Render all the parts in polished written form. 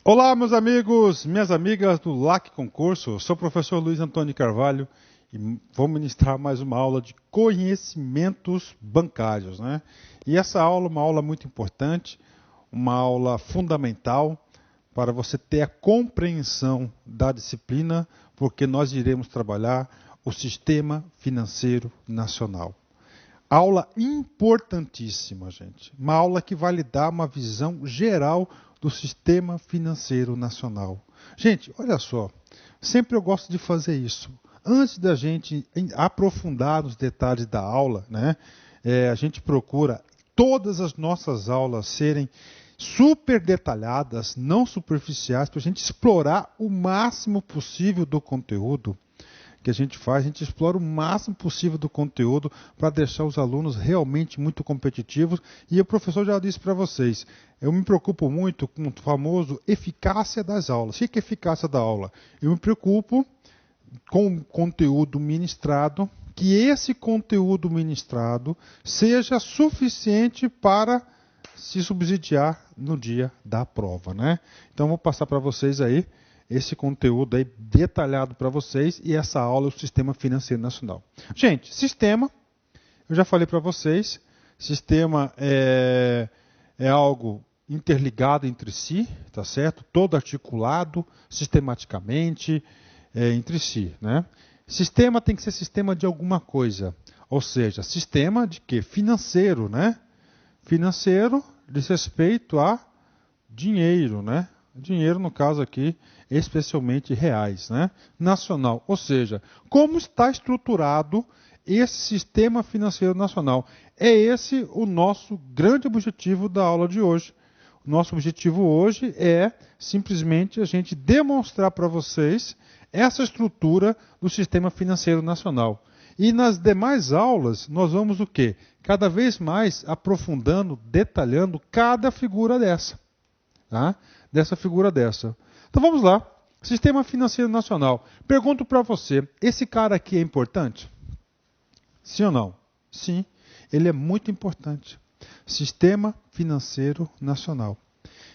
Olá, meus amigos, minhas amigas do LAC Concurso. Sou o professor Luiz Antônio Carvalho e vou ministrar mais uma aula de conhecimentos bancários, né? E essa aula é uma aula muito importante, uma aula fundamental para você ter a compreensão da disciplina, porque nós iremos trabalhar o Sistema Financeiro Nacional. Aula importantíssima, gente. Uma aula que vai lhe dar uma visão geral do Sistema Financeiro Nacional. Gente, olha só, sempre eu gosto de fazer isso. Antes da gente aprofundar nos detalhes da aula, né, a gente procura todas as nossas aulas serem super detalhadas, não superficiais, para a gente explorar o máximo possível do conteúdo que a gente faz, a gente explora o máximo possível do conteúdo para deixar os alunos realmente muito competitivos. E o professor já disse para vocês, eu me preocupo muito com o famoso eficácia das aulas. O que é eficácia da aula? Eu me preocupo com o conteúdo ministrado, que esse conteúdo ministrado seja suficiente para se subsidiar no dia da prova, né? Então, vou passar para vocês aí esse conteúdo aí detalhado para vocês, e essa aula é o Sistema Financeiro Nacional. Gente, sistema, eu já falei para vocês, sistema é algo interligado entre si, tá certo? Todo articulado, sistematicamente, entre si, né? Sistema tem que ser sistema de alguma coisa, ou seja, sistema de quê? Financeiro, né? Financeiro diz respeito a dinheiro, né? Dinheiro, no caso aqui, especialmente reais, né? Nacional. Ou seja, como está estruturado esse sistema financeiro nacional? É esse o nosso grande objetivo da aula de hoje. O nosso objetivo hoje é simplesmente a gente demonstrar para vocês essa estrutura do sistema financeiro nacional. E nas demais aulas, nós vamos o quê? Cada vez mais aprofundando, detalhando cada figura dessa. Tá? Dessa figura dessa. Então vamos lá. Sistema Financeiro Nacional. Pergunto para você, esse cara aqui é importante? Sim ou não? Sim, ele é muito importante. Sistema Financeiro Nacional.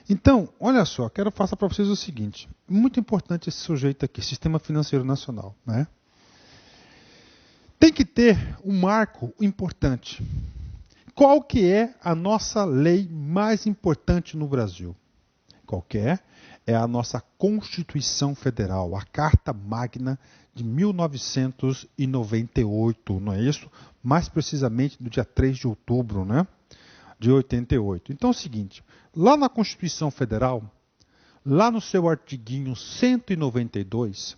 Então, olha só, quero passar para vocês o seguinte. Muito importante esse sujeito aqui, Sistema Financeiro Nacional, né? Tem que ter um marco importante. Qual que é a nossa lei mais importante no Brasil? Qualquer, é a nossa Constituição Federal, a Carta Magna de 1998, não é isso? Mais precisamente do dia 3 de outubro, né? De 88. Então é o seguinte, lá na Constituição Federal, lá no seu artiguinho 192,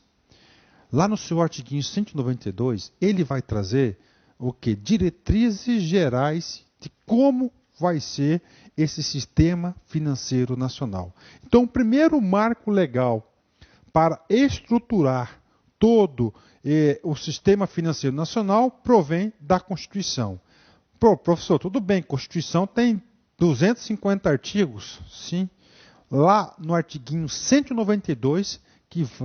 ele vai trazer o quê? Diretrizes gerais de como vai ser esse sistema financeiro nacional. Então, o primeiro marco legal para estruturar todo o sistema financeiro nacional provém da Constituição. Professor, tudo bem, Constituição tem 250 artigos, sim. Lá no artiguinho 192,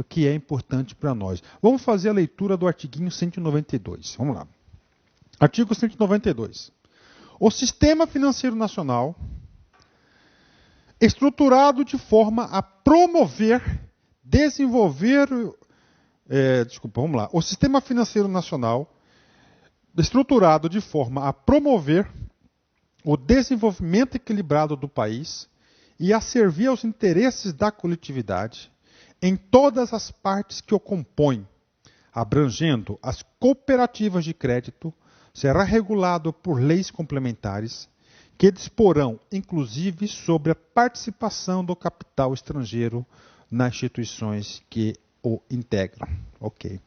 que é importante para nós. Vamos fazer a leitura do artiguinho 192. Vamos lá. Artigo 192. O Sistema Financeiro Nacional, estruturado de forma a promover, desenvolver... vamos lá. O Sistema Financeiro Nacional, estruturado de forma a promover o desenvolvimento equilibrado do país e a servir aos interesses da coletividade em todas as partes que o compõem, abrangendo as cooperativas de crédito, será regulado por leis complementares que disporão, inclusive, sobre a participação do capital estrangeiro nas instituições que o integram. Ok.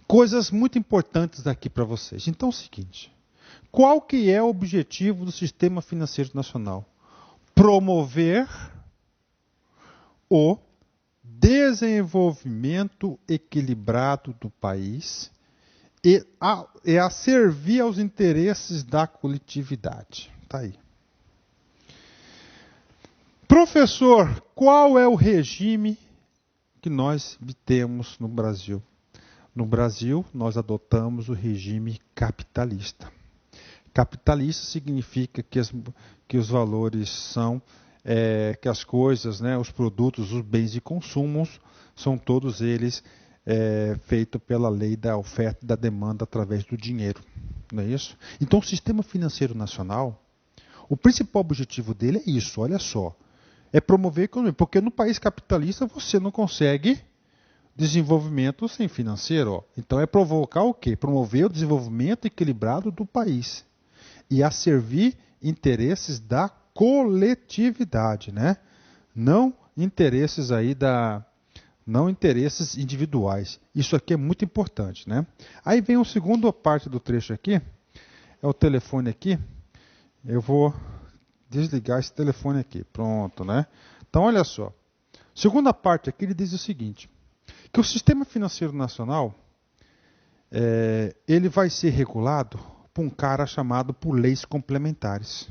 Coisas muito importantes aqui para vocês. Então é o seguinte, qual que é o objetivo do Sistema Financeiro Nacional? Promover o desenvolvimento equilibrado do país e a servir aos interesses da coletividade. Está aí. Professor, qual é o regime que nós temos no Brasil? No Brasil, nós adotamos o regime capitalista. Capitalista significa que os valores são que as coisas, né, os produtos, os bens de consumo, são todos eles feitos pela lei da oferta e da demanda através do dinheiro. Não é isso? Então, o sistema financeiro nacional, o principal objetivo dele é isso, olha só. É promover a economia, porque no país capitalista você não consegue desenvolvimento sem financeiro. Ó. Então é provocar o quê? Promover o desenvolvimento equilibrado do país e a servir interesses da coletividade, né? Não interesses não interesses individuais. Isso aqui é muito importante, né? Aí vem a segunda parte do trecho aqui, é o telefone aqui. Eu vou desligar esse telefone aqui, pronto, né? Então olha só. Segunda parte aqui ele diz o seguinte, que o sistema financeiro nacional ele vai ser regulado por um cara chamado por leis complementares.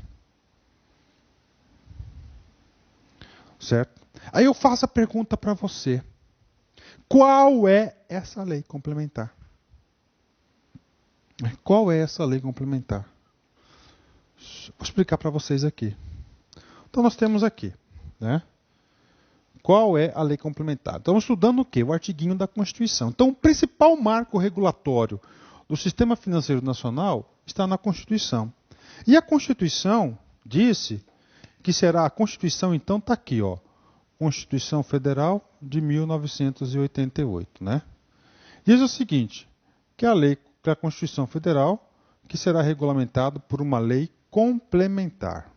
Certo? Aí eu faço a pergunta para você. Qual é essa lei complementar? Qual é essa lei complementar? Vou explicar para vocês aqui. Então nós temos aqui, né? Qual é a lei complementar? Estamos estudando o quê? O artiguinho da Constituição. Então, o principal marco regulatório do sistema financeiro nacional está na Constituição. E a Constituição disse que será a Constituição, então, está aqui, ó. Constituição Federal de 1988, né? Diz o seguinte, que a Constituição Federal, que será regulamentado por uma lei complementar.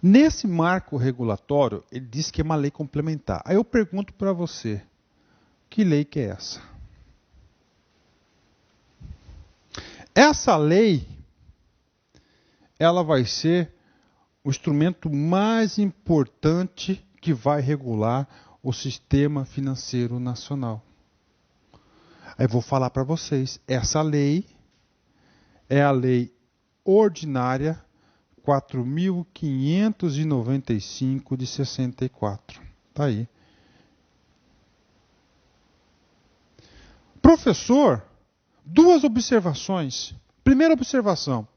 Nesse marco regulatório, ele diz que é uma lei complementar. Aí eu pergunto para você, que lei que é essa? Essa lei, ela vai ser o instrumento mais importante que vai regular o sistema financeiro nacional. Aí eu vou falar para vocês, essa lei é a lei ordinária 4.595 de 64. Está aí. Professor, duas observações. Primeira observação.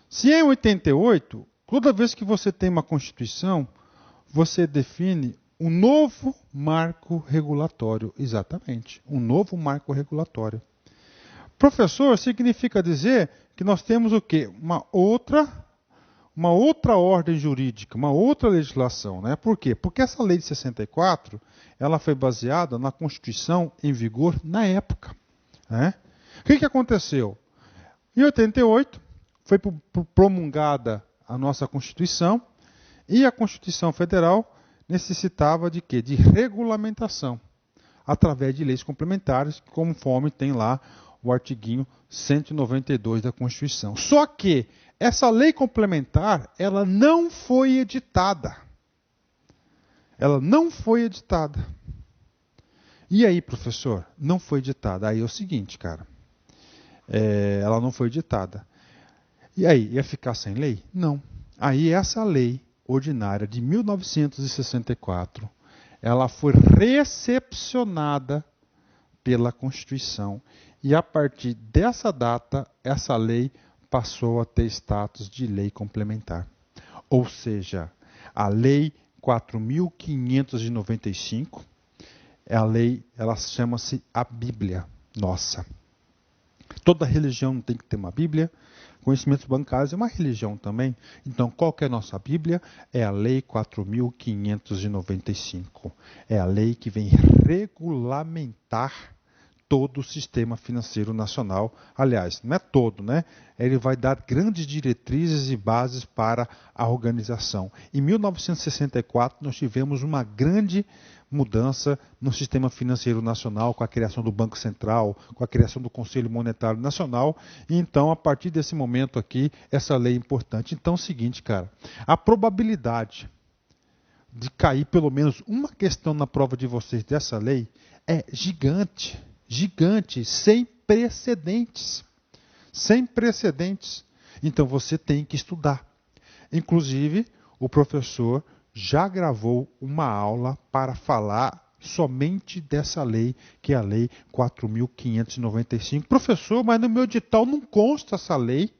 Se em 88, toda vez que você tem uma Constituição, você define um novo marco regulatório. Exatamente, um novo marco regulatório. Professor, significa dizer que nós temos o quê? Uma outra ordem jurídica, uma outra legislação, né? Por quê? Porque essa lei de 64, ela foi baseada na Constituição em vigor na época, né? O que aconteceu? Em 88, foi promulgada a nossa Constituição e a Constituição Federal necessitava de quê? De regulamentação, através de leis complementares, conforme tem lá o artiguinho 192 da Constituição. Só que essa lei complementar, ela não foi editada. Ela não foi editada. E aí, professor? Não foi editada. Aí é o seguinte, cara. Ela não foi editada. E aí, ia ficar sem lei? Não. Aí essa lei ordinária de 1964, ela foi recepcionada pela Constituição. E a partir dessa data, essa lei passou a ter status de lei complementar. Ou seja, a lei 4.595, ela chama-se a Bíblia nossa. Toda religião tem que ter uma Bíblia. Conhecimentos bancários é uma religião também. Então, qual que é a nossa Bíblia? É a Lei 4.595. É a lei que vem regulamentar todo o sistema financeiro nacional. Aliás, não é todo, né? Ele vai dar grandes diretrizes e bases para a organização. Em 1964, nós tivemos uma grande mudança no sistema financeiro nacional, com a criação do Banco Central, com a criação do Conselho Monetário Nacional. E então, a partir desse momento aqui, essa lei é importante. Então, é o seguinte, cara, a probabilidade de cair pelo menos uma questão na prova de vocês dessa lei é gigante. Gigante, sem precedentes. Sem precedentes. Então você tem que estudar. Inclusive, o professor já gravou uma aula para falar somente dessa lei, que é a Lei 4.595. Professor, mas no meu edital não consta essa lei.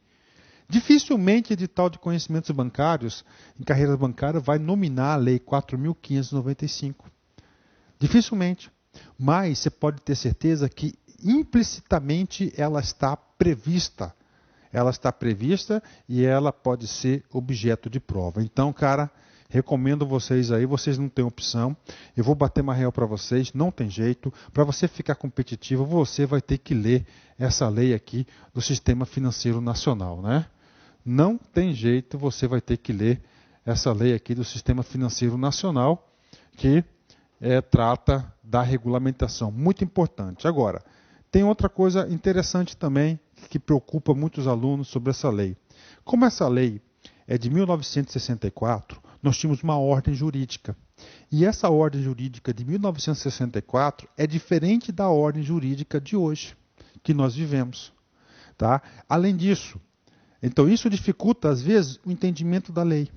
Dificilmente edital de conhecimentos bancários em carreiras bancárias vai nominar a Lei 4.595. Dificilmente. Mas você pode ter certeza que implicitamente ela está prevista. Ela está prevista e ela pode ser objeto de prova. Então, cara, recomendo vocês aí, vocês não têm opção. Eu vou bater uma real para vocês, não tem jeito. Para você ficar competitivo, você vai ter que ler essa lei aqui do Sistema Financeiro Nacional, né? Não tem jeito, você vai ter que ler essa lei aqui do Sistema Financeiro Nacional, que trata da regulamentação. Muito importante. Agora, tem outra coisa interessante também, que preocupa muitos alunos sobre essa lei. Como essa lei é de 1964, nós tínhamos uma ordem jurídica. E essa ordem jurídica de 1964 é diferente da ordem jurídica de hoje, que nós vivemos. Tá? Além disso, então isso dificulta, às vezes, o entendimento da lei.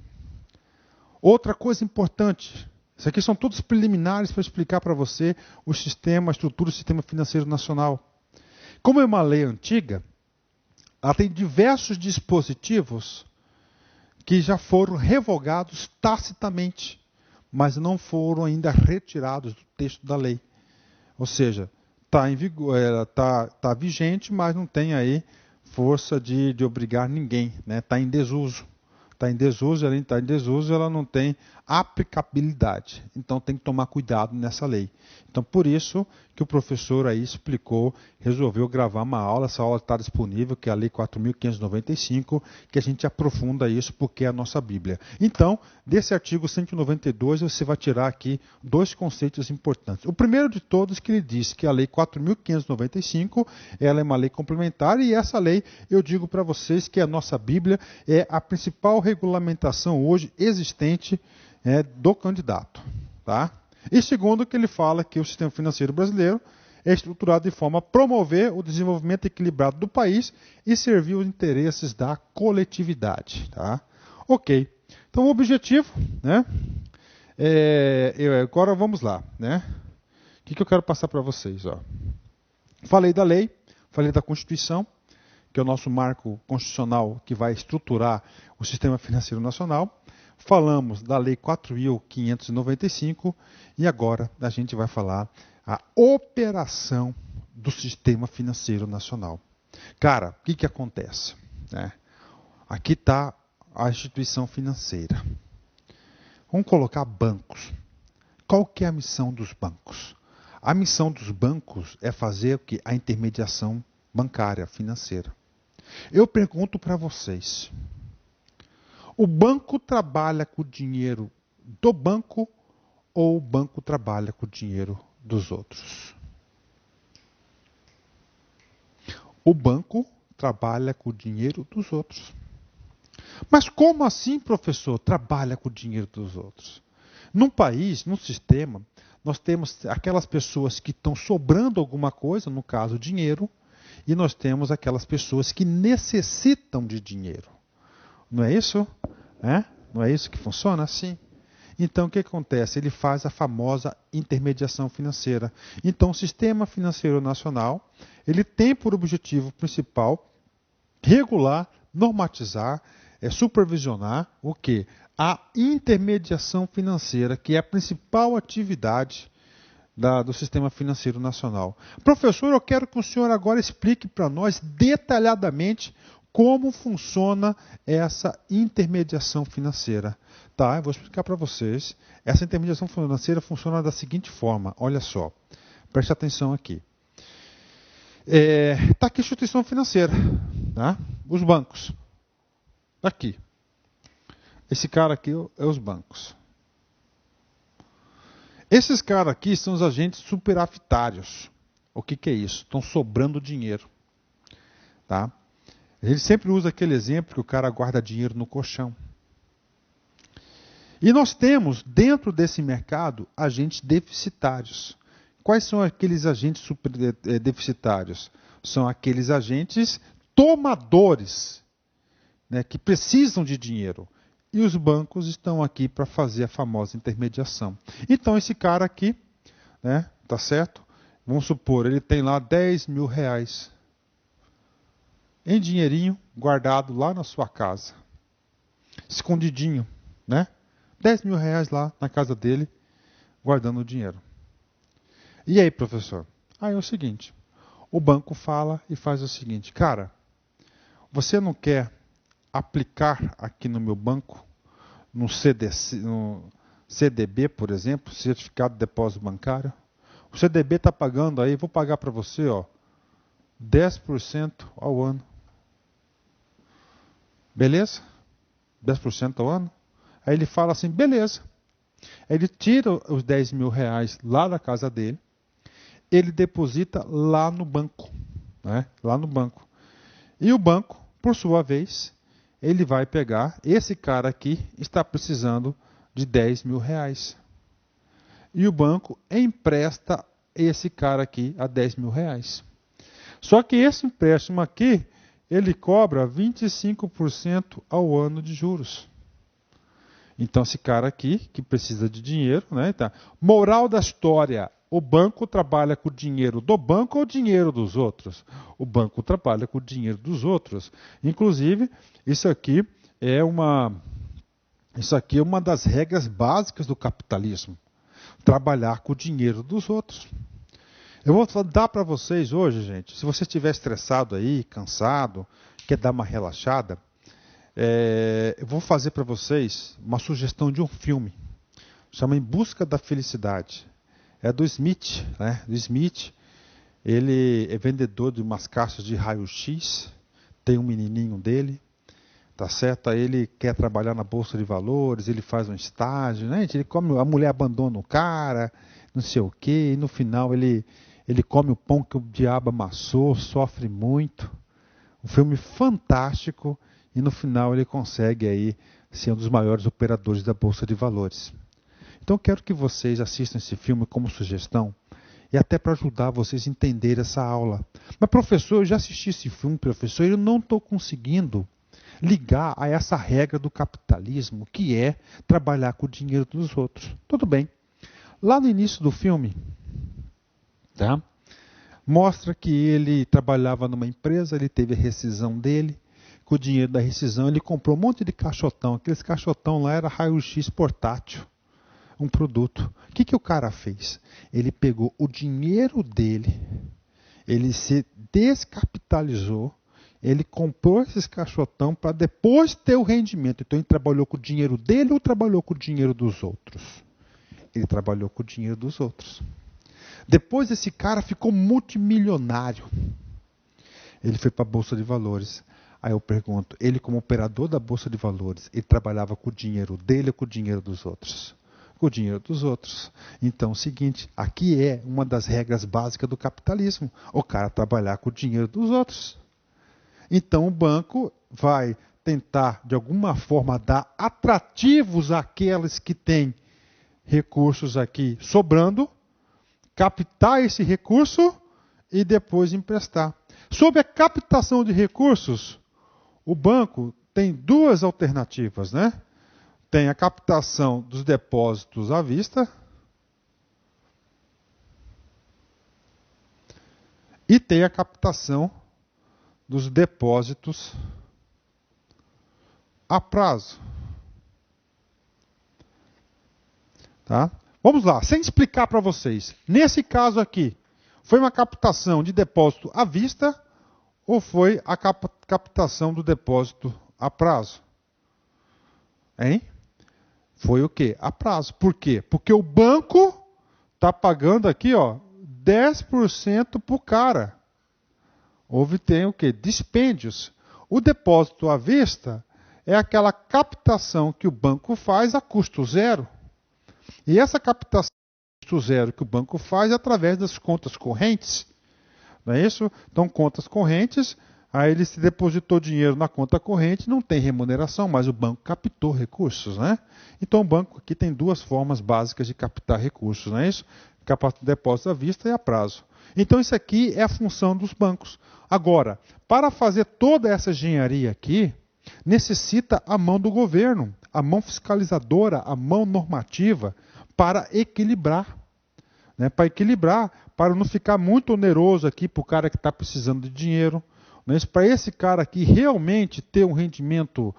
Outra coisa importante, isso aqui são todos preliminares para explicar para você o sistema, a estrutura do Sistema Financeiro Nacional. Como é uma lei antiga, ela tem diversos dispositivos que já foram revogados tacitamente, mas não foram ainda retirados do texto da lei. Ou seja, está em vigor, tá vigente, mas não tem aí força de obrigar ninguém, né? Está em desuso. Está em desuso, além de estar em desuso, ela não tem aplicabilidade. Então tem que tomar cuidado nessa lei. Então por isso que o professor aí explicou, resolveu gravar uma aula, essa aula está disponível, que é a Lei 4.595, que a gente aprofunda isso porque é a nossa Bíblia. Então, desse artigo 192, você vai tirar aqui dois conceitos importantes. O primeiro de todos que ele diz que a Lei 4.595, ela é uma lei complementar, e essa lei, eu digo para vocês que a nossa Bíblia é a principal regulamentação hoje existente do candidato. Tá? E segundo, que ele fala que o sistema financeiro brasileiro é estruturado de forma a promover o desenvolvimento equilibrado do país e servir os interesses da coletividade. Tá? Ok. Então, o objetivo, né? Agora vamos lá. Né? O que eu quero passar para vocês? Ó. Falei da lei, falei da Constituição, que é o nosso marco constitucional que vai estruturar o sistema financeiro nacional. Falamos da Lei 4.595 e agora a gente vai falar a operação do sistema financeiro nacional. Cara, o que acontece? Aqui está a instituição financeira. Vamos colocar bancos. Qual que é a missão dos bancos? A missão dos bancos é fazer o que? A intermediação bancária, financeira. Eu pergunto para vocês, o banco trabalha com o dinheiro do banco ou o banco trabalha com o dinheiro dos outros? O banco trabalha com o dinheiro dos outros. Mas como assim, professor, trabalha com o dinheiro dos outros? Num país, num sistema, nós temos aquelas pessoas que estão sobrando alguma coisa, no caso, dinheiro, e nós temos aquelas pessoas que necessitam de dinheiro. Não é isso? Não é isso que funciona assim? Então, o que acontece? Ele faz a famosa intermediação financeira. Então, o Sistema Financeiro Nacional, ele tem por objetivo principal regular, normatizar, supervisionar o quê? A intermediação financeira, que é a principal atividade do Sistema Financeiro Nacional. Professor, eu quero que o senhor agora explique para nós detalhadamente como funciona essa intermediação financeira. Tá, eu vou explicar para vocês. Essa intermediação financeira funciona da seguinte forma. Olha só, preste atenção aqui. Está aqui a instituição financeira, tá? Os bancos. Aqui. Esse cara aqui é os bancos. Esses caras aqui são os agentes superavitários. O que é isso? Estão sobrando dinheiro. Tá? Ele sempre usa aquele exemplo que o cara guarda dinheiro no colchão. E nós temos, dentro desse mercado, agentes deficitários. Quais são aqueles agentes deficitários? São aqueles agentes tomadores, né, que precisam de dinheiro. E os bancos estão aqui para fazer a famosa intermediação. Então, esse cara aqui, né, tá certo? Vamos supor, ele tem lá 10 mil reais. em dinheirinho guardado lá na sua casa. Escondidinho, né? 10 mil reais lá na casa dele, guardando o dinheiro. E aí, professor? Aí é o seguinte, o banco fala e faz o seguinte, cara, você não quer aplicar aqui no meu banco, no CDB, por exemplo, Certificado de Depósito Bancário? O CDB está pagando aí, vou pagar para você, ó, 10% ao ano. Beleza? 10% ao ano? Aí ele fala assim, beleza. Aí ele tira os 10 mil reais lá da casa dele, ele deposita lá no banco, né? Lá no banco. E o banco, por sua vez, ele vai pegar, esse cara aqui está precisando de 10 mil reais. E o banco empresta esse cara aqui a 10 mil reais. Só que esse empréstimo aqui, ele cobra 25% ao ano de juros. Então esse cara aqui, que precisa de dinheiro, né? Tá. Moral da história, o banco trabalha com o dinheiro do banco ou o dinheiro dos outros? O banco trabalha com o dinheiro dos outros. Inclusive, isso aqui é uma das regras básicas do capitalismo. Trabalhar com o dinheiro dos outros. Eu vou dar para vocês hoje, gente, se você estiver estressado aí, cansado, quer dar uma relaxada, eu vou fazer para vocês uma sugestão de um filme. Chama Em Busca da Felicidade. É do Smith, né? Do Smith. Ele é vendedor de umas caixas de raio-x. Tem um menininho dele. Tá certo? Aí ele quer trabalhar na Bolsa de Valores, ele faz um estágio, né? A mulher abandona o cara, não sei o quê, e no final ele come o pão que o diabo amassou, sofre muito. Um filme fantástico, e no final ele consegue aí ser um dos maiores operadores da Bolsa de Valores. Então eu quero que vocês assistam esse filme como sugestão, e até para ajudar vocês a entender essa aula. Mas professor, eu já assisti esse filme, professor, e eu não estou conseguindo ligar a essa regra do capitalismo, que é trabalhar com o dinheiro dos outros. Tudo bem. Lá no início do filme, tá? Mostra que ele trabalhava numa empresa, ele teve a rescisão dele, com o dinheiro da rescisão ele comprou um monte de caixotão. Aqueles caixotão lá era raio-x portátil, um produto. O que o cara fez? Ele pegou o dinheiro dele, ele se descapitalizou, ele comprou esses caixotão para depois ter o rendimento. Então ele trabalhou com o dinheiro dele ou trabalhou com o dinheiro dos outros? Ele trabalhou com o dinheiro dos outros. Depois esse cara ficou multimilionário. Ele foi para a Bolsa de Valores. Aí eu pergunto, ele como operador da Bolsa de Valores, ele trabalhava com o dinheiro dele ou com o dinheiro dos outros? Com o dinheiro dos outros. Então é o seguinte, aqui é uma das regras básicas do capitalismo. O cara trabalhar com o dinheiro dos outros. Então o banco vai tentar, de alguma forma, dar atrativos àqueles que têm recursos aqui sobrando, captar esse recurso e depois emprestar. Sobre a captação de recursos, o banco tem duas alternativas, né? Tem a captação dos depósitos à vista e tem a captação dos depósitos a prazo. Tá? Vamos lá, sem explicar para vocês. Nesse caso aqui, foi uma captação de depósito à vista ou foi a captação do depósito a prazo? Hein? Foi o quê? A prazo. Por quê? Porque o banco está pagando aqui, ó, 10% para o cara. Tem o quê? Dispêndios. O depósito à vista é aquela captação que o banco faz a custo zero. E essa captação a custo zero que o banco faz é através das contas correntes. Não é isso? Então, contas correntes, aí ele se depositou dinheiro na conta corrente, não tem remuneração, mas o banco captou recursos, né? Então, o banco aqui tem duas formas básicas de captar recursos, não é isso? Depósito à vista e a prazo. Então, isso aqui é a função dos bancos. Agora, para fazer toda essa engenharia aqui, necessita a mão do governo, a mão fiscalizadora, a mão normativa, para equilibrar. Né? Para equilibrar, para não ficar muito oneroso aqui para o cara que está precisando de dinheiro, Para esse cara aqui realmente ter um rendimento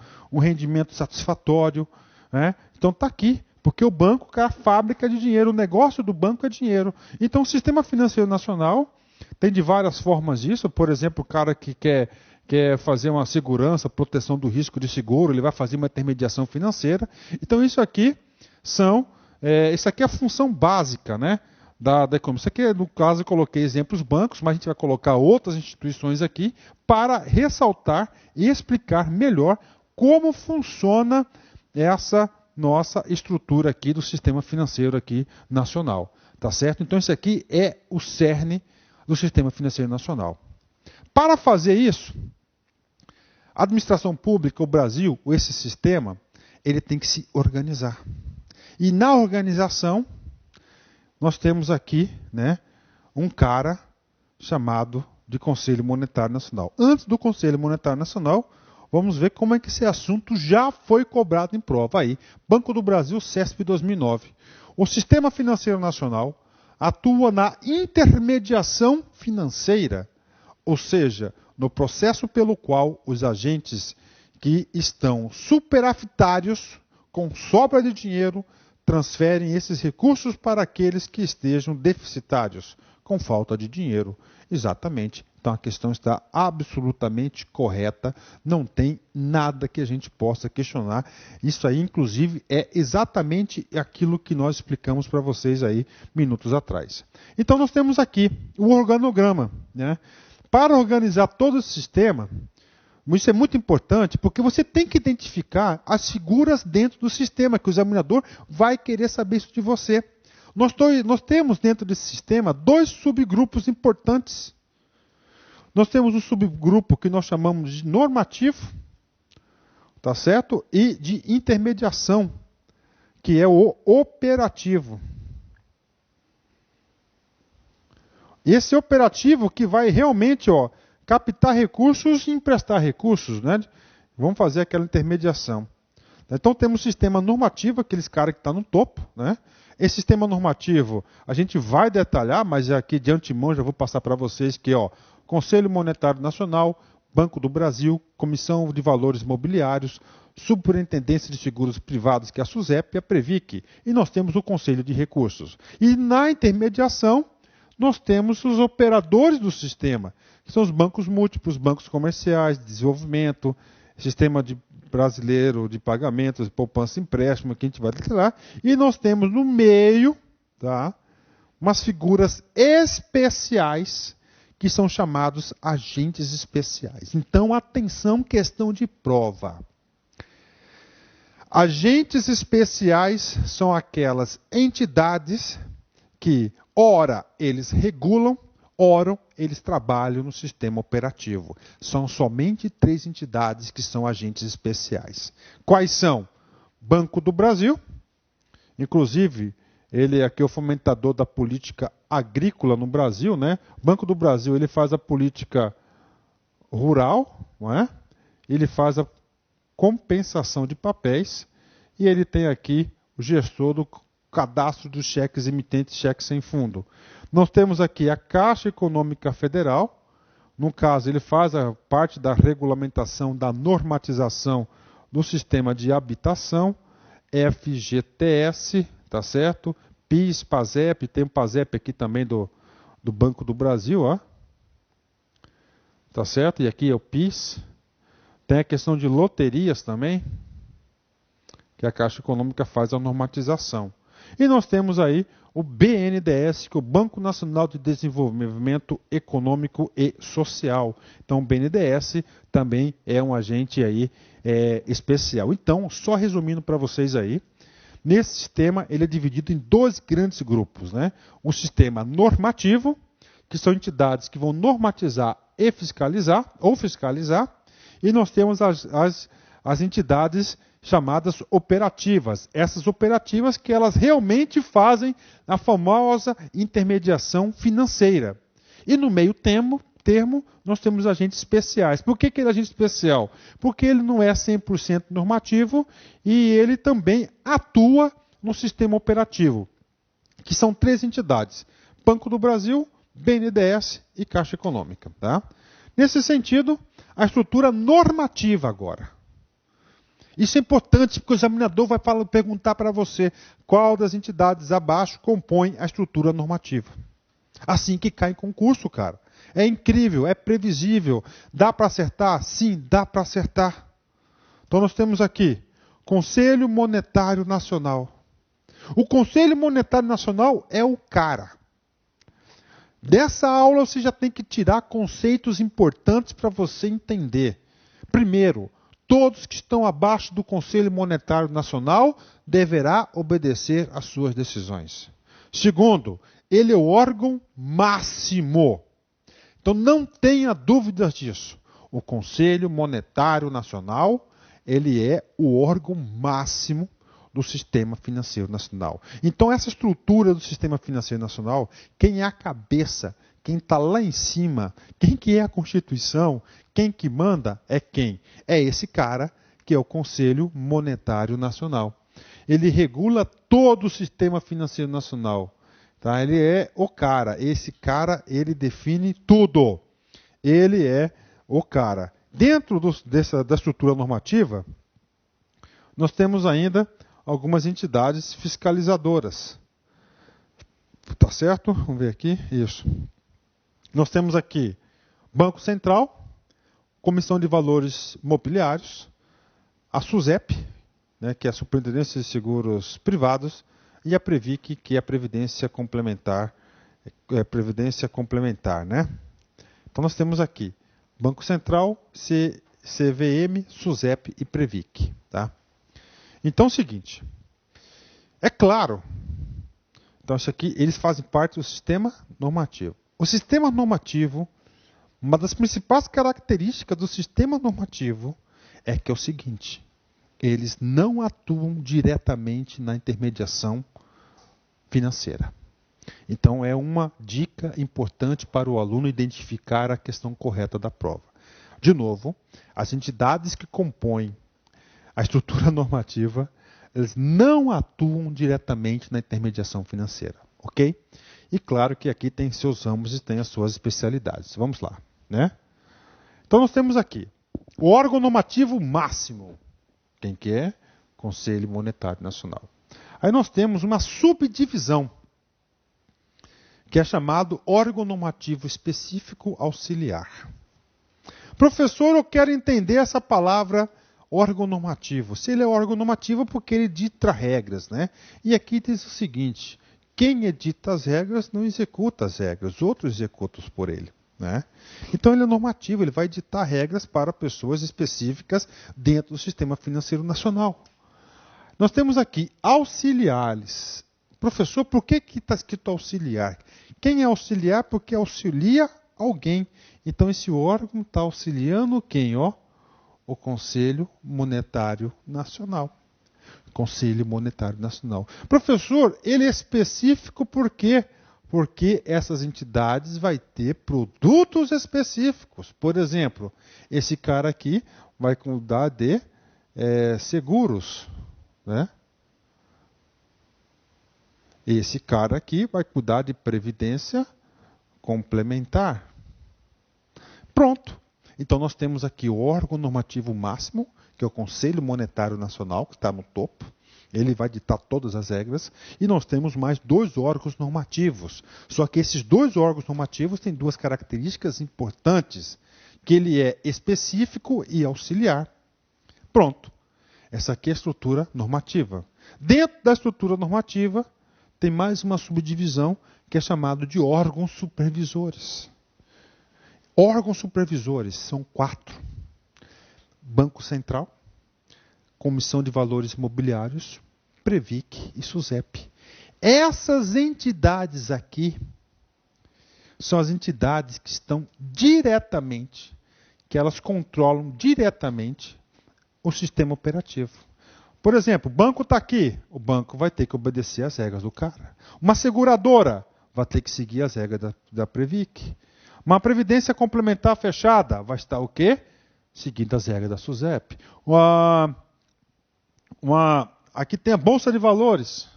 satisfatório, né? Então está aqui, porque o banco é a fábrica de dinheiro, o negócio do banco é dinheiro. Então o sistema financeiro nacional tem de várias formas isso. Por exemplo, o cara que quer fazer uma segurança, proteção do risco de seguro, ele vai fazer uma intermediação financeira. Então isso aqui é a função básica, né, da economia. Isso aqui, no caso, eu coloquei exemplos bancos, mas a gente vai colocar outras instituições aqui para ressaltar e explicar melhor como funciona essa nossa estrutura aqui do sistema financeiro aqui nacional. Tá certo? Então isso aqui é o cerne do sistema financeiro nacional. Para fazer isso, a administração pública, o Brasil, esse sistema, ele tem que se organizar. E na organização, nós temos aqui, né, um cara chamado de Conselho Monetário Nacional. Antes do Conselho Monetário Nacional, vamos ver como é que esse assunto já foi cobrado em prova. Aí, Banco do Brasil, CESP 2009. O Sistema Financeiro Nacional atua na intermediação financeira, ou seja, no processo pelo qual os agentes que estão superafetários, com sobra de dinheiro, transferem esses recursos para aqueles que estejam deficitários, com falta de dinheiro. Exatamente. Então a questão está absolutamente correta, não tem nada que a gente possa questionar. Isso aí, inclusive, é exatamente aquilo que nós explicamos para vocês aí minutos atrás. Então nós temos aqui o organograma, né? Para organizar todo esse sistema, isso é muito importante, porque você tem que identificar as figuras dentro do sistema, que o examinador vai querer saber isso de você. Nós temos dentro desse sistema dois subgrupos importantes. Nós temos um subgrupo que nós chamamos de normativo, tá certo? E de intermediação, que é o operativo. Esse operativo que vai realmente, captar recursos e emprestar recursos, né? Vamos fazer aquela intermediação. Então temos o sistema normativo, aqueles caras que estão no topo, né? Esse sistema normativo a gente vai detalhar, mas aqui de antemão já vou passar para vocês que, Conselho Monetário Nacional, Banco do Brasil, Comissão de Valores Mobiliários, Superintendência de Seguros Privados, que é a SUSEP, e a Previc. E nós temos o Conselho de Recursos. E na intermediação, nós temos os operadores do sistema, que são os bancos múltiplos, bancos comerciais, de desenvolvimento, sistema brasileiro de pagamentos, poupança e empréstimo, que a gente vai detalhar. E nós temos no meio, tá, umas figuras especiais, que são chamados agentes especiais. Então, atenção, questão de prova. Agentes especiais são aquelas entidades que, ora, eles regulam, ora, eles trabalham no sistema operativo. São somente 3 entidades que são agentes especiais. Quais são? Banco do Brasil, inclusive, ele aqui é o fomentador da política agrícola no Brasil, né? O Banco do Brasil, ele faz a política rural, não é? Ele faz a compensação de papéis e ele tem aqui o gestor do cadastro dos cheques emitentes, cheques sem fundo. Nós temos aqui a Caixa Econômica Federal, no caso ele faz a parte da regulamentação, da normatização do sistema de habitação, FGTS, tá certo? PIS, PASEP, tem o PASEP aqui também do Banco do Brasil, ó. Tá certo? E aqui é o PIS. Tem a questão de loterias também, que a Caixa Econômica faz a normatização. E nós temos aí o BNDES, que é o Banco Nacional de Desenvolvimento Econômico e Social. Então, o BNDES também é um agente aí especial. Então, só resumindo para vocês aí, nesse sistema ele é dividido em 2 grandes grupos, né? Um sistema normativo, que são entidades que vão normatizar e fiscalizar, e nós temos as entidades chamadas operativas. Essas operativas que elas realmente fazem a famosa intermediação financeira. E no meio termo, nós temos agentes especiais. Por que ele é agente especial? Porque ele não é 100% normativo e ele também atua no sistema operativo, que são 3 entidades: Banco do Brasil, BNDES e Caixa Econômica. Tá? Nesse sentido, a estrutura normativa agora. Isso é importante porque o examinador vai perguntar para você qual das entidades abaixo compõe a estrutura normativa. Assim que cai em concurso, cara. É incrível, é previsível. Dá para acertar? Sim, dá para acertar. Então nós temos aqui Conselho Monetário Nacional. O Conselho Monetário Nacional é o cara. Dessa aula você já tem que tirar conceitos importantes para você entender. Primeiro, todos que estão abaixo do Conselho Monetário Nacional deverá obedecer às suas decisões. Segundo, ele é o órgão máximo. Então não tenha dúvidas disso. O Conselho Monetário Nacional, ele é o órgão máximo do Sistema Financeiro Nacional. Então essa estrutura do Sistema Financeiro Nacional, quem é a cabeça, quem está lá em cima, quem que é a Constituição, quem que manda é quem? É esse cara que é o Conselho Monetário Nacional. Ele regula todo o Sistema Financeiro Nacional. Tá? Ele é o cara. Esse cara, ele define tudo. Ele é o cara. Dentro da estrutura normativa, nós temos ainda algumas entidades fiscalizadoras. Tá certo? Vamos ver aqui. Isso. Nós temos aqui Banco Central, Comissão de Valores Mobiliários, a SUSEP, né, que é a Superintendência de Seguros Privados, e a Previc, que é a Previdência Complementar, né? Então nós temos aqui Banco Central, CVM, SUSEP e Previc, tá? Então é o seguinte, é claro, então isso aqui, eles fazem parte do sistema normativo. O sistema normativo, uma das principais características do sistema normativo é que é o seguinte, eles não atuam diretamente na intermediação financeira. Então é uma dica importante para o aluno identificar a questão correta da prova. De novo, as entidades que compõem a estrutura normativa, eles não atuam diretamente na intermediação financeira, ok? E claro que aqui tem seus ramos e tem as suas especialidades. Vamos lá, né? Então nós temos aqui o órgão normativo máximo. Quem que é? Conselho Monetário Nacional. Aí nós temos uma subdivisão, que é chamado órgão normativo específico auxiliar. Professor, eu quero entender essa palavra órgão normativo. Se ele é órgão normativo, porque ele dita regras, né? E aqui diz o seguinte, quem edita as regras não executa as regras, outros executam por ele. Né? Então ele é normativo, ele vai ditar regras para pessoas específicas dentro do sistema financeiro nacional. Nós temos aqui auxiliares. Professor, por que está escrito auxiliar? Quem é auxiliar? Porque auxilia alguém. Então esse órgão está auxiliando quem? Ó? O Conselho Monetário Nacional. Conselho Monetário Nacional. Professor, ele é específico por quê? Porque essas entidades vai ter produtos específicos. Por exemplo, esse cara aqui vai cuidar de seguros. Né? Esse cara aqui vai cuidar de previdência complementar. Pronto. Então nós temos aqui o órgão normativo máximo, que é o Conselho Monetário Nacional, que está no topo. Ele vai ditar todas as regras. E nós temos mais dois órgãos normativos. Só que esses dois órgãos normativos têm duas características importantes. Que ele é específico e auxiliar. Pronto. Essa aqui é a estrutura normativa. Dentro da estrutura normativa, tem mais uma subdivisão que é chamado de órgãos supervisores. Órgãos supervisores são 4. Banco Central, Comissão de Valores Mobiliários, Previc e SUSEP. Essas entidades aqui são as entidades que estão diretamente, que elas controlam diretamente o sistema operativo. Por exemplo, o banco está aqui, o banco vai ter que obedecer às regras do cara. Uma seguradora vai ter que seguir as regras da Previc. Uma previdência complementar fechada vai estar o quê? Seguindo as regras da SUSEP. Aqui tem a Bolsa de Valores,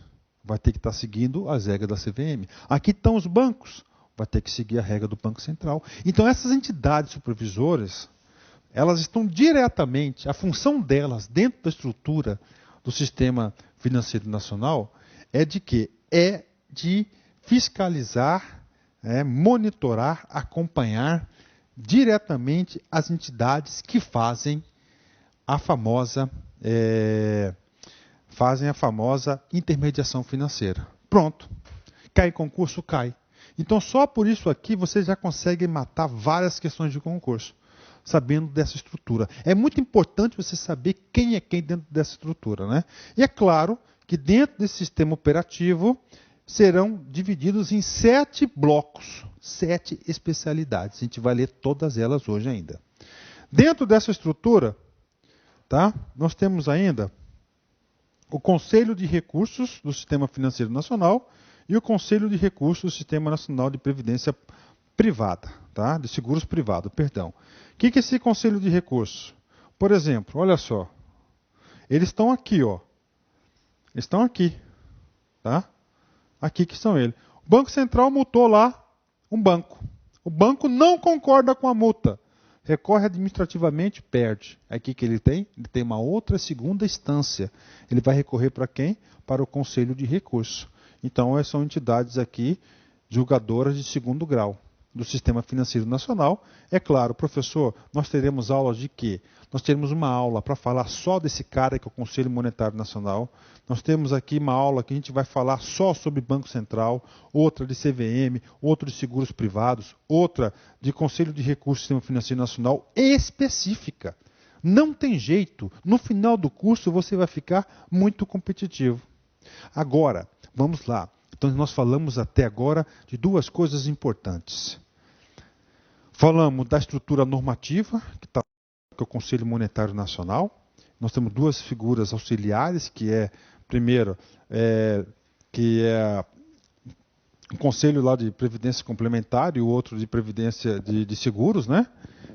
vai ter que estar seguindo as regras da CVM. Aqui estão os bancos, vai ter que seguir a regra do Banco Central. Então, essas entidades supervisoras, elas estão diretamente, a função delas dentro da estrutura do sistema financeiro nacional é de quê? É de fiscalizar, monitorar, acompanhar diretamente as entidades que fazem a famosa intermediação financeira. Pronto. Cai concurso? Cai. Então, só por isso aqui você já consegue matar várias questões de concurso, sabendo dessa estrutura. É muito importante você saber quem é quem dentro dessa estrutura, né? E é claro que dentro desse sistema operativo serão divididos em 7 blocos, 7 especialidades. A gente vai ler todas elas hoje ainda. Dentro dessa estrutura, tá, nós temos ainda o Conselho de Recursos do Sistema Financeiro Nacional e o Conselho de Recursos do Sistema Nacional de Previdência Privada, tá? De seguros privados, perdão. O que é esse Conselho de Recursos? Por exemplo, olha só. Eles estão aqui, ó. Eles estão aqui, tá? Aqui que são eles. O Banco Central multou lá um banco. O banco não concorda com a multa. Recorre administrativamente, perde. Aqui que ele tem? Ele tem uma outra segunda instância. Ele vai recorrer para quem? Para o Conselho de Recursos. Então, essas são entidades aqui, julgadoras de segundo grau do Sistema Financeiro Nacional. É claro, professor, nós teremos aulas de quê? Nós teremos uma aula para falar só desse cara que é o Conselho Monetário Nacional. Nós temos aqui uma aula que a gente vai falar só sobre Banco Central, outra de CVM, outra de seguros privados, outra de Conselho de Recursos do Sistema Financeiro Nacional específica. Não tem jeito. No final do curso você vai ficar muito competitivo. Agora, vamos lá. Então, nós falamos até agora de 2 coisas importantes. Falamos da estrutura normativa, que é o Conselho Monetário Nacional. Nós temos 2 figuras auxiliares, que é, primeiro, o Conselho lá de Previdência Complementar e o outro de Previdência de Seguros, né?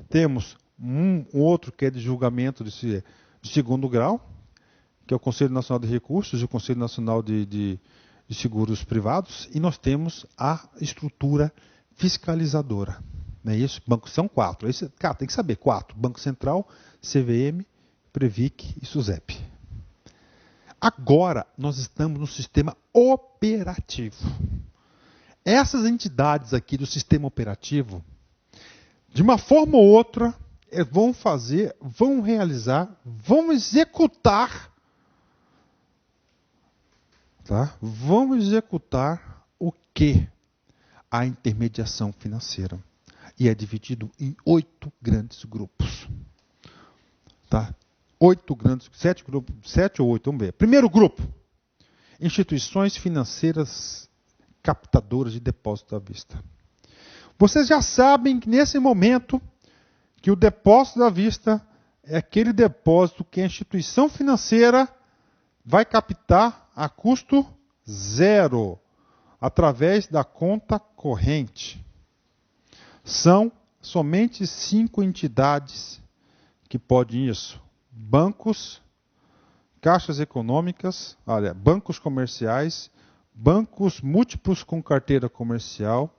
Temos um outro que é de julgamento de segundo grau, que é o Conselho Nacional de Recursos e o Conselho Nacional de Seguros Privados, e nós temos a estrutura fiscalizadora. Não é isso? Bancos são 4. Esse, cara, tem que saber, 4. Banco Central, CVM, Previc e SUSEP. Agora, nós estamos no sistema operativo. Essas entidades aqui do sistema operativo, de uma forma ou outra, vão fazer, vão realizar, vão executar, tá? Vão executar o quê? A intermediação financeira. E é dividido em 8 grandes grupos. Tá? 8 grandes, 7 grupos, 7 ou 8, vamos ver. Primeiro grupo, instituições financeiras captadoras de depósito à vista. Vocês já sabem que nesse momento que o depósito à vista é aquele depósito que a instituição financeira vai captar a custo zero, através da conta corrente. São somente 5 entidades que podem isso. Bancos, caixas econômicas, bancos comerciais, bancos múltiplos com carteira comercial,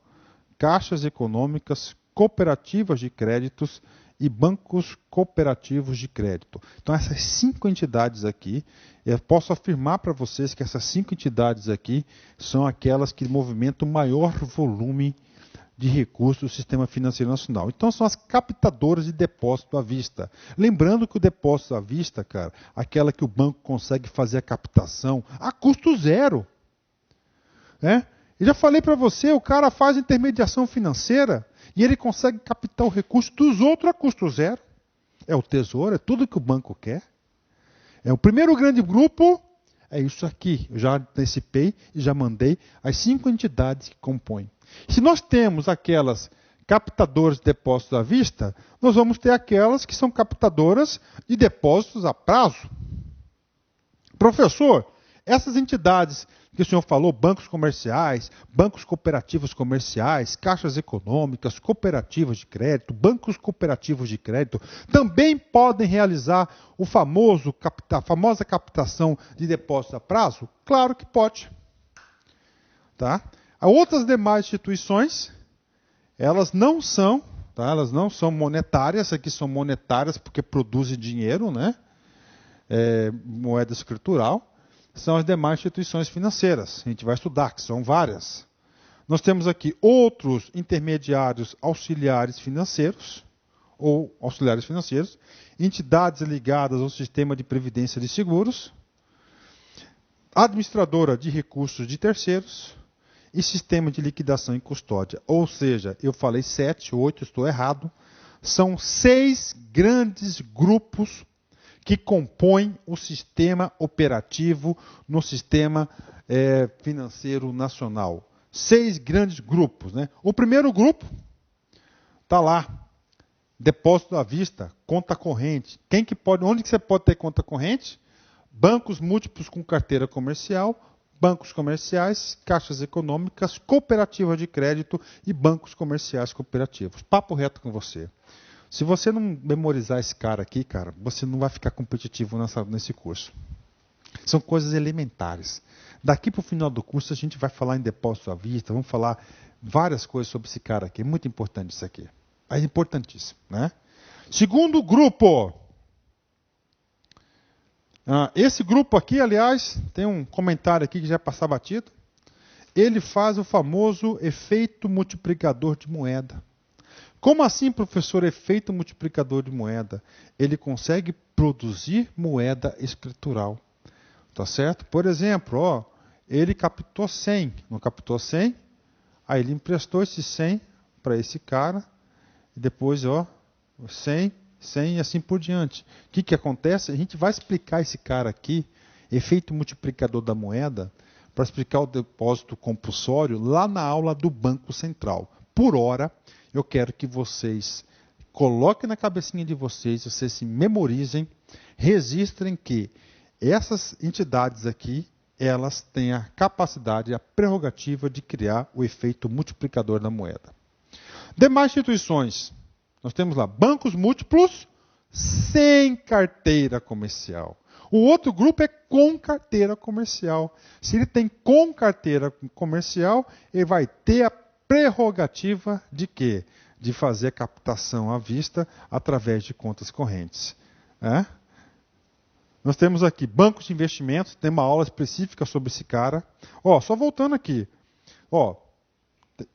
caixas econômicas, cooperativas de créditos e bancos cooperativos de crédito. Então, essas 5 entidades aqui, eu posso afirmar para vocês que essas 5 entidades aqui são aquelas que movimentam o maior volume de recursos do Sistema Financeiro Nacional. Então, são as captadoras de depósito à vista. Lembrando que o depósito à vista, cara, aquela que o banco consegue fazer a captação a custo zero. Eu já falei para você, o cara faz intermediação financeira e ele consegue captar o recurso dos outros a custo zero. É o tesouro, é tudo que o banco quer. O primeiro grande grupo é isso aqui. Eu já antecipei e já mandei as 5 entidades que compõem. Se nós temos aquelas captadoras de depósitos à vista, nós vamos ter aquelas que são captadoras de depósitos a prazo. Professor, essas entidades que o senhor falou, bancos comerciais, bancos cooperativos comerciais, caixas econômicas, cooperativas de crédito, bancos cooperativos de crédito, também podem realizar a famosa captação de depósito a prazo? Claro que pode. Tá? Há outras demais instituições Elas não são, tá? Elas não são monetárias, aqui são monetárias porque produzem dinheiro, né? Moeda escritural. São as demais instituições financeiras. A gente vai estudar, que são várias. Nós temos aqui outros intermediários auxiliares financeiros, ou auxiliares financeiros, entidades ligadas ao sistema de previdência de seguros, administradora de recursos de terceiros e sistema de liquidação e custódia. Ou seja, eu falei 7, 8, estou errado. São 6 grandes grupos que compõem o sistema operativo no sistema financeiro nacional. 6 grandes grupos, né? O primeiro grupo está lá, depósito à vista, conta corrente. Onde que você pode ter conta corrente? Bancos múltiplos com carteira comercial, bancos comerciais, caixas econômicas, cooperativas de crédito e bancos comerciais cooperativos. Papo reto com você. Se você não memorizar esse cara aqui, cara, você não vai ficar competitivo nesse curso. São coisas elementares. Daqui para o final do curso a gente vai falar em depósito à vista, vamos falar várias coisas sobre esse cara aqui. É muito importante isso aqui. É importantíssimo, né? Segundo grupo. Esse grupo aqui, aliás, tem um comentário aqui que já passar batido. Ele faz o famoso efeito multiplicador de moeda. Como assim, professor, efeito multiplicador de moeda? Ele consegue produzir moeda escritural. Tá certo? Por exemplo, ele captou 100. Não captou 100? Aí ele emprestou esse 100 para esse cara. E depois, 100, 100 e assim por diante. O que acontece? A gente vai explicar esse cara aqui, efeito multiplicador da moeda, para explicar o depósito compulsório lá na aula do Banco Central. Por hora, eu quero que vocês coloquem na cabecinha de vocês se memorizem, registrem que essas entidades aqui, elas têm a capacidade, a prerrogativa de criar o efeito multiplicador da moeda. Demais instituições, nós temos lá bancos múltiplos sem carteira comercial. O outro grupo é com carteira comercial. Se ele tem com carteira comercial, ele vai ter a prerrogativa de quê? De fazer captação à vista através de contas correntes. Nós temos aqui bancos de investimentos, tem uma aula específica sobre esse cara. Só voltando aqui.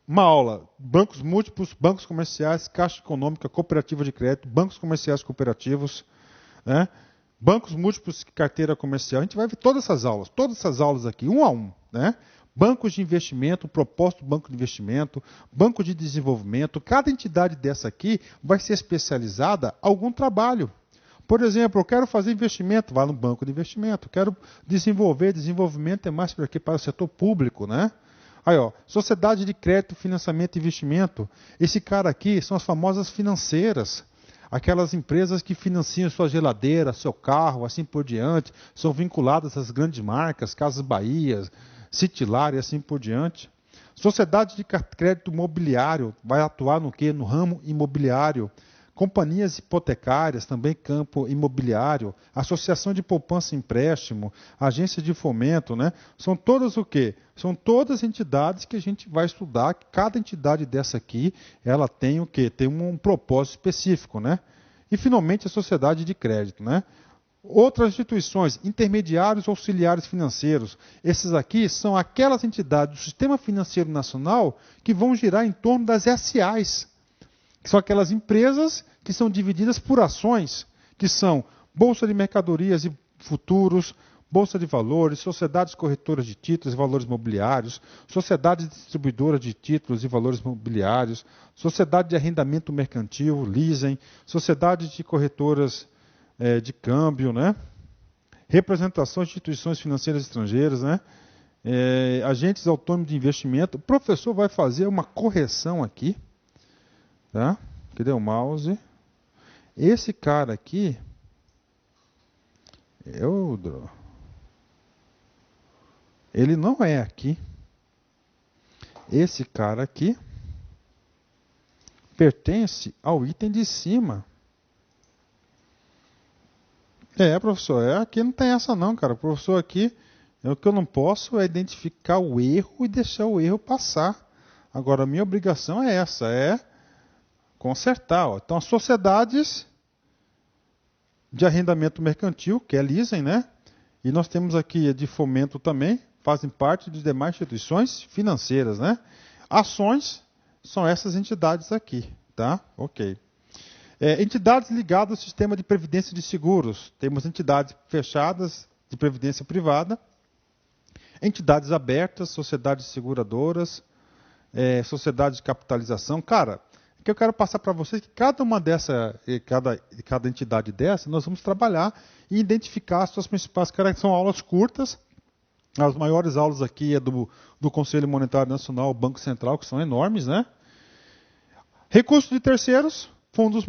Uma aula, bancos múltiplos, bancos comerciais, caixa econômica, cooperativa de crédito, bancos comerciais cooperativos, bancos múltiplos, carteira comercial. A gente vai ver todas essas aulas aqui, um a um. Bancos de investimento, propósito do banco de investimento, banco de desenvolvimento. Cada entidade dessa aqui vai ser especializada em algum trabalho. Por exemplo, eu quero fazer investimento, vai no banco de investimento. Quero desenvolvimento é mais para o setor público, né? Aí, sociedade de crédito, financiamento e investimento. Esse cara aqui são as famosas financeiras. Aquelas empresas que financiam sua geladeira, seu carro, assim por diante. São vinculadas às grandes marcas, Casas Bahia, Citilar e assim por diante. Sociedade de crédito imobiliário vai atuar no quê? No ramo imobiliário. Companhias hipotecárias, também campo imobiliário, associação de poupança e empréstimo, agência de fomento, né? São todas o quê? São todas entidades que a gente vai estudar, cada entidade dessa aqui, ela tem o quê? Tem um propósito específico, né? E finalmente a sociedade de crédito, né? Outras instituições, intermediários auxiliares financeiros, esses aqui são aquelas entidades do sistema financeiro nacional que vão girar em torno das SAs. Que são aquelas empresas que são divididas por ações, que são Bolsa de Mercadorias e Futuros, Bolsa de Valores, sociedades corretoras de títulos e valores imobiliários, sociedades distribuidoras de títulos e valores imobiliários, sociedade de arrendamento mercantil, leasing, sociedades de corretoras de câmbio, né? Representações de instituições financeiras estrangeiras, né? Agentes autônomos de investimento. O professor vai fazer uma correção aqui. Tá? Cadê o mouse? Esse cara aqui, ele não é aqui. Esse cara aqui pertence ao item de cima. Professor, aqui não tem essa não, cara. O professor aqui, o que eu não posso é identificar o erro e deixar o erro passar. Agora, a minha obrigação é essa, é consertar. Ó. Então, as sociedades de arrendamento mercantil, que é a Lisen, né? E nós temos aqui a de fomento também, fazem parte de demais instituições financeiras, né? Ações são essas entidades aqui, tá? Ok. Entidades ligadas ao sistema de previdência de seguros. Temos entidades fechadas de previdência privada, entidades abertas, sociedades seguradoras, sociedades de capitalização. Cara, o que eu quero passar para vocês é que cada uma dessa, cada entidade dessa, nós vamos trabalhar e identificar as suas principais características. São aulas curtas. As maiores aulas aqui é do Conselho Monetário Nacional, Banco Central, que são enormes, né? Recursos de terceiros, fundos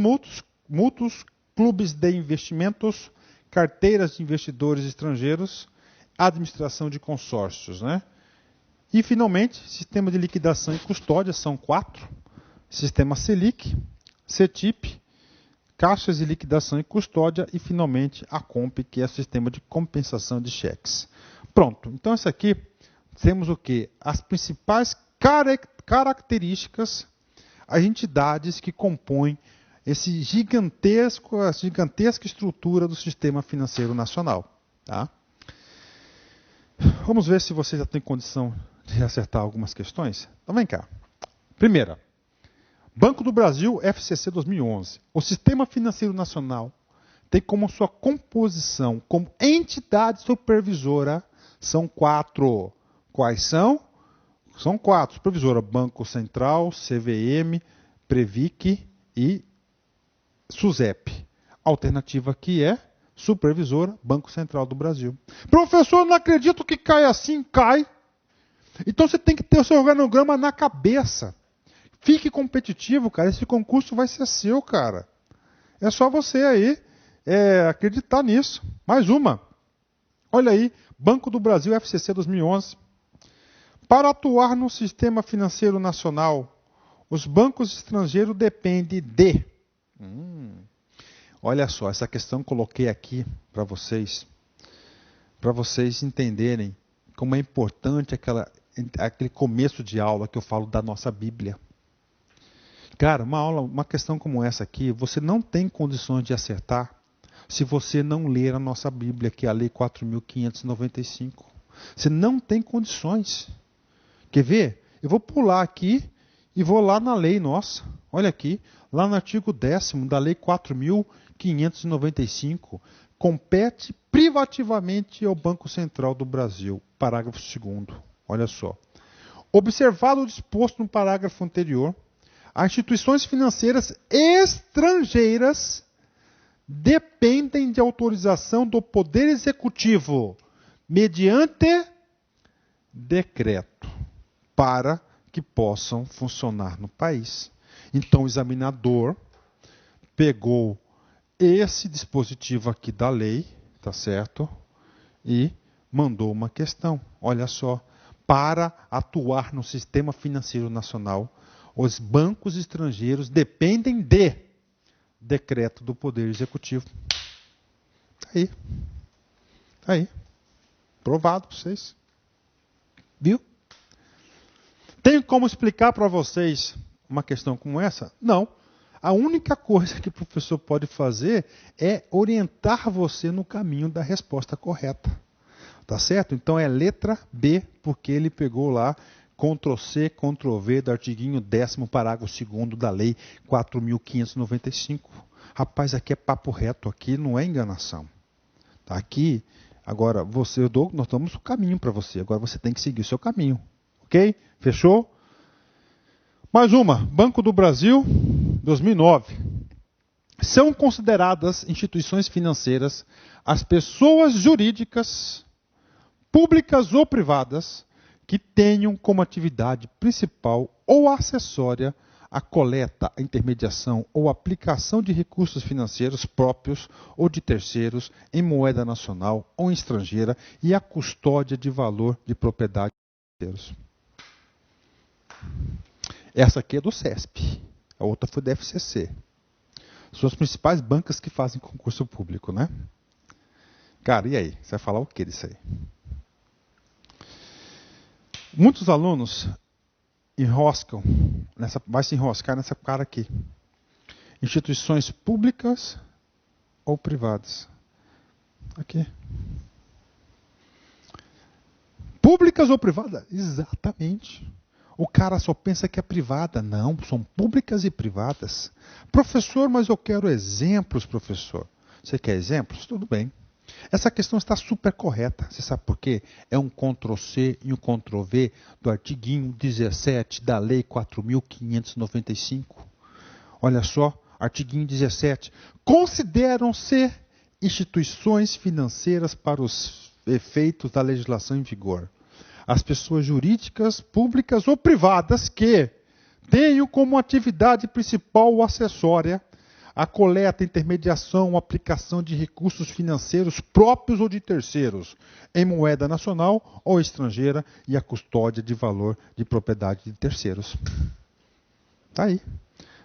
mútuos, clubes de investimentos, carteiras de investidores estrangeiros, administração de consórcios, né? E, finalmente, sistema de liquidação e custódia, são 4. Sistema Selic, CETIP, caixas de liquidação e custódia e, finalmente, a COMP, que é o sistema de compensação de cheques. Pronto. Então, isso aqui, temos o quê? As principais características, as entidades que compõem essa gigantesca estrutura do sistema financeiro nacional. Tá? Vamos ver se você já tem condição de acertar algumas questões. Então, vem cá. Primeira. Banco do Brasil, FCC 2011. O Sistema Financeiro Nacional tem como sua composição, como entidade supervisora, são 4. Quais são? São 4. Supervisora, Banco Central, CVM, Previc e SUSEP. A alternativa aqui é supervisora, Banco Central do Brasil. Professor, não acredito que cai assim. Cai. Então você tem que ter o seu organograma na cabeça. Fique competitivo, cara. Esse concurso vai ser seu, cara. É só você aí acreditar nisso. Mais uma. Olha aí, Banco do Brasil, FCC 2011. Para atuar no sistema financeiro nacional, os bancos estrangeiros dependem de... Olha só, essa questão coloquei aqui para vocês entenderem como é importante aquele começo de aula que eu falo da nossa Bíblia. Cara, uma questão como essa aqui, você não tem condições de acertar se você não ler a nossa Bíblia, que é a Lei 4.595. Você não tem condições. Quer ver? Eu vou pular aqui e vou lá na lei nossa. Olha aqui, lá no artigo 10º da Lei 4.595, compete privativamente ao Banco Central do Brasil. Parágrafo 2º. Olha só. Observado o disposto no parágrafo anterior, as instituições financeiras estrangeiras dependem de autorização do Poder Executivo, mediante decreto, para que possam funcionar no país. Então, o examinador pegou esse dispositivo aqui da lei, tá certo? E mandou uma questão. Olha só, para atuar no sistema financeiro nacional, os bancos estrangeiros dependem de decreto do Poder Executivo. Está aí. Está aí. Provado para vocês. Viu? Tenho como explicar para vocês uma questão como essa? Não. A única coisa que o professor pode fazer é orientar você no caminho da resposta correta. Tá certo? Então é letra B, porque ele pegou lá Ctrl+C, Ctrl+V do artiguinho 10º, parágrafo 2º da Lei 4.595. Rapaz, aqui é papo reto, aqui não é enganação. Tá aqui, agora, nós damos o caminho para você, agora você tem que seguir o seu caminho. Ok? Fechou? Mais uma, Banco do Brasil, 2009. São consideradas instituições financeiras as pessoas jurídicas, públicas ou privadas, que tenham como atividade principal ou acessória a coleta, a intermediação ou aplicação de recursos financeiros próprios ou de terceiros em moeda nacional ou estrangeira e a custódia de valor de propriedade de terceiros. Essa aqui é do CESP, a outra foi da FCC. São as principais bancas que fazem concurso público, né? Cara, e aí? Você vai falar o que disso aí? Muitos alunos enroscam, vai se enroscar nessa cara aqui. Instituições públicas ou privadas. Aqui. Públicas ou privadas? Exatamente. O cara só pensa que é privada. Não, são públicas e privadas. Professor, mas eu quero exemplos, professor. Você quer exemplos? Tudo bem. Essa questão está super correta. Você sabe por quê? É um Ctrl+C e um Ctrl+V do artiguinho 17 da Lei 4.595. Olha só, artiguinho 17. Consideram-se instituições financeiras para os efeitos da legislação em vigor as pessoas jurídicas, públicas ou privadas que tenham como atividade principal ou acessória a coleta, intermediação ou aplicação de recursos financeiros próprios ou de terceiros, em moeda nacional ou estrangeira, e a custódia de valor de propriedade de terceiros. Tá aí.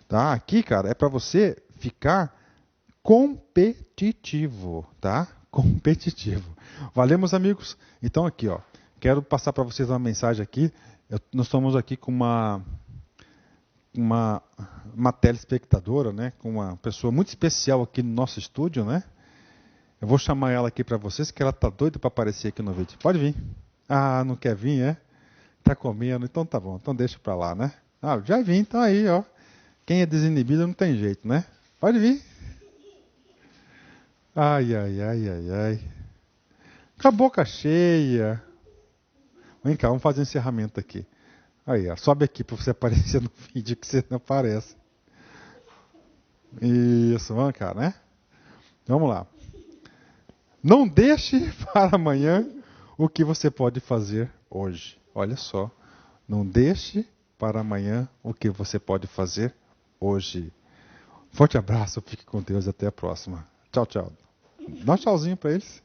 Tá? Aqui, cara, é para você ficar competitivo, tá? Competitivo. Valeu, meus amigos? Então aqui, ó, quero passar para vocês uma mensagem aqui. Nós estamos aqui com uma telespectadora, né, com uma pessoa muito especial aqui no nosso estúdio, né? Eu vou chamar ela aqui para vocês, que ela tá doida para aparecer aqui no vídeo. Pode vir. Ah, não quer vir, é? Tá comendo, então tá bom. Então deixa para lá, né? Ah, já vim, então aí, ó. Quem é desinibido não tem jeito, né? Pode vir. Ai, ai, ai, ai, ai. Com a boca cheia. Vem cá, vamos fazer um encerramento aqui. Aí, ó, sobe aqui para você aparecer no vídeo que você não aparece. Isso, vamos cá, né? Vamos lá. Não deixe para amanhã o que você pode fazer hoje. Olha só. Não deixe para amanhã o que você pode fazer hoje. Forte abraço, fique com Deus e até a próxima. Tchau, tchau. Dá um tchauzinho para eles.